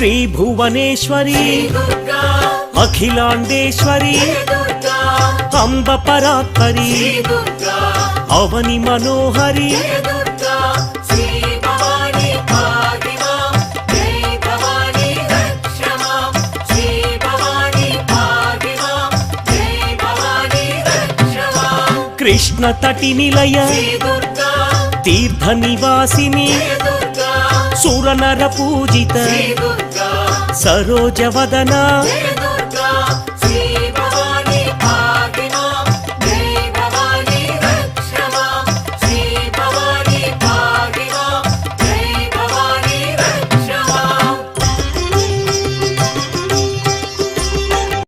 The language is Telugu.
శ్రీ భువనేశ్వరి అఖిలాండేశ్వరి అంబ పరాత్పరి అవని మనోహరి కృష్ణ తటి నిలయ తీర్థ నివాసిని సురనర పూజిత సరోజవదన